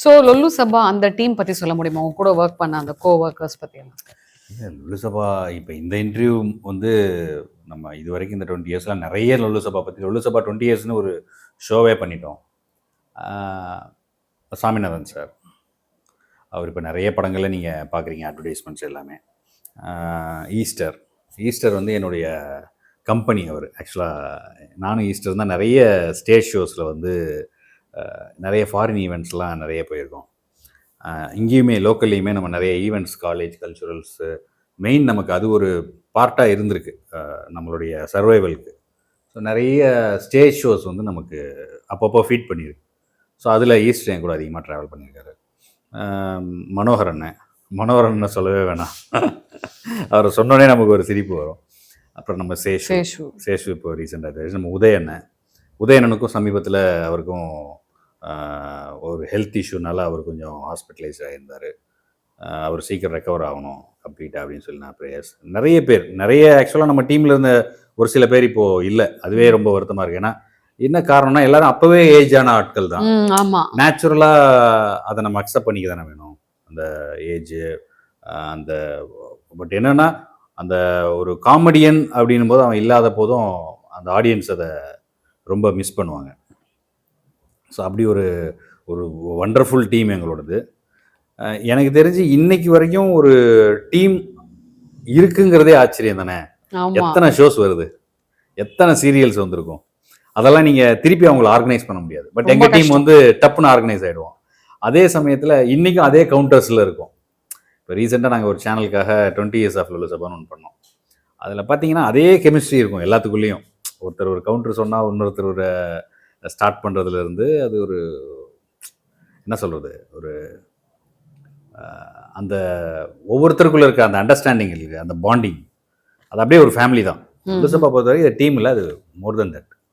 So லொல்லு சபா அந்த team பற்றி சொல்ல முடியுமா? உங்க கூட ஒர்க் பண்ண அந்த கோ ஒர்க்கர்ஸ் பற்றி எல்லாம்? லொல்லு சபா இப்போ இந்த இன்டர்வியூ வந்து நம்ம இது வரைக்கும் இந்த 20 இயர்ஸில் நிறைய லொல்லு சபா பற்றி லொல்லு சபா 20 இயர்ஸ்னு ஒரு ஷோவே பண்ணிட்டோம். சாமிநாதன் சார் அவர் இப்போ நிறைய படங்களில் நீங்கள் பார்க்குறீங்க, அட்வர்டைஸ்மெண்ட்ஸ் எல்லாமே. ஈஸ்டர் வந்து என்னுடைய கம்பெனி. அவர் ஆக்சுவலாக நானும் ஈஸ்டர் தான் நிறைய ஸ்டேஜ் ஷோஸில் வந்து நிறைய ஃபாரின் ஈவெண்ட்ஸ்லாம் நிறைய போயிருக்கோம். இங்கேயுமே லோக்கல்லையுமே நம்ம நிறைய ஈவெண்ட்ஸ், காலேஜ் கல்ச்சுரல்ஸு மெயின் நமக்கு அது ஒரு பார்ட்டாக இருந்திருக்கு நம்மளுடைய சர்வைவலுக்கு. ஸோ நிறைய ஸ்டேஜ் ஷோஸ் வந்து நமக்கு அப்பப்போ ஃபீட் பண்ணியிருக்கு. ஸோ அதில் ஈஸ்டர் என் கூட அதிகமாக ட்ராவல் பண்ணியிருக்காரு. மனோகரன் சொல்லவே வேணாம். அவரை சொன்னோடனே நமக்கு ஒரு சிரிப்பு வரும். அப்புறம் நம்ம சேஷு இப்போ ரீசெண்டாக நம்ம உதயணனுக்கும் சமீபத்தில் அவருக்கும் ஒரு ஹெல்த் இஷ்யூனால அவர் கொஞ்சம் ஹாஸ்பிட்டலைஸ் ஆகியிருந்தார். அவர் சீக்கிரம் ரெக்கவர் ஆகணும் கம்ப்ளீட்டாக அப்படின்னு சொல்லி நான் ப்ரேயர்ஸ். நிறைய ஆக்சுவலாக நம்ம டீமில் இருந்த ஒரு சில பேர் இப்போது இல்லை. அதுவே ரொம்ப வருத்தமாக இருக்குது. ஏன்னா என்ன காரணம்னா எல்லாரும் அப்போவே ஏஜான ஆட்கள் தான். நேச்சுரலாக அதை நம்ம அக்செப்ட் பண்ணிக்க தானே வேணும் அந்த ஏஜு அந்த. பட் என்னென்னா அந்த ஒரு காமெடியன் அப்படின்னும் போது அவன் இல்லாத போதும் அந்த ஆடியன்ஸ் அதை ரொம்ப மிஸ் பண்ணுவாங்க. ஸோ அப்படி ஒரு வண்டர்ஃபுல் டீம் எங்களோடது. எனக்கு தெரிஞ்சு இன்னைக்கு வரைக்கும் ஒரு டீம் இருக்குங்கிறதே ஆச்சரியம் தானே. எத்தனை ஷோஸ் வருது, எத்தனை சீரியல்ஸ் வந்திருக்கும், அதெல்லாம் நீங்கள் திருப்பி அவங்கள ஆர்கனைஸ் பண்ண முடியாது. பட் எங்கள் டீம் வந்து டப்புன்னு ஆர்கனைஸ் ஆகிடுவோம். அதே சமயத்தில் இன்றைக்கும் அதே கவுண்டர்ஸில் இருக்கும். இப்போ ரீசெண்டாக நாங்கள் ஒரு சேனலுக்காக 20 இயர்ஸ் ஆஃப் லொல்லு சபான்னு ஒன்று பண்ணோம். அதில் பார்த்தீங்கன்னா அதே கெமிஸ்ட்ரி இருக்கும் எல்லாத்துக்குள்ளேயும். ஒருத்தர் ஒரு கவுண்டர் சொன்னால் இன்னொருத்தர் ஒரு ஸ்டார்ட் பண்ணுறதுலேருந்து அது ஒரு என்ன சொல்கிறது, ஒரு அந்த ஒவ்வொருத்தருக்குள்ளே இருக்க அந்த அண்டர்ஸ்டாண்டிங் இருக்குது, அந்த பாண்டிங், அது அப்படியே ஒரு ஃபேமிலி தான். லொல்லு சபா பொறுத்த வரைக்கும் டீம் இல்லை, அது மோர் தென் தட்.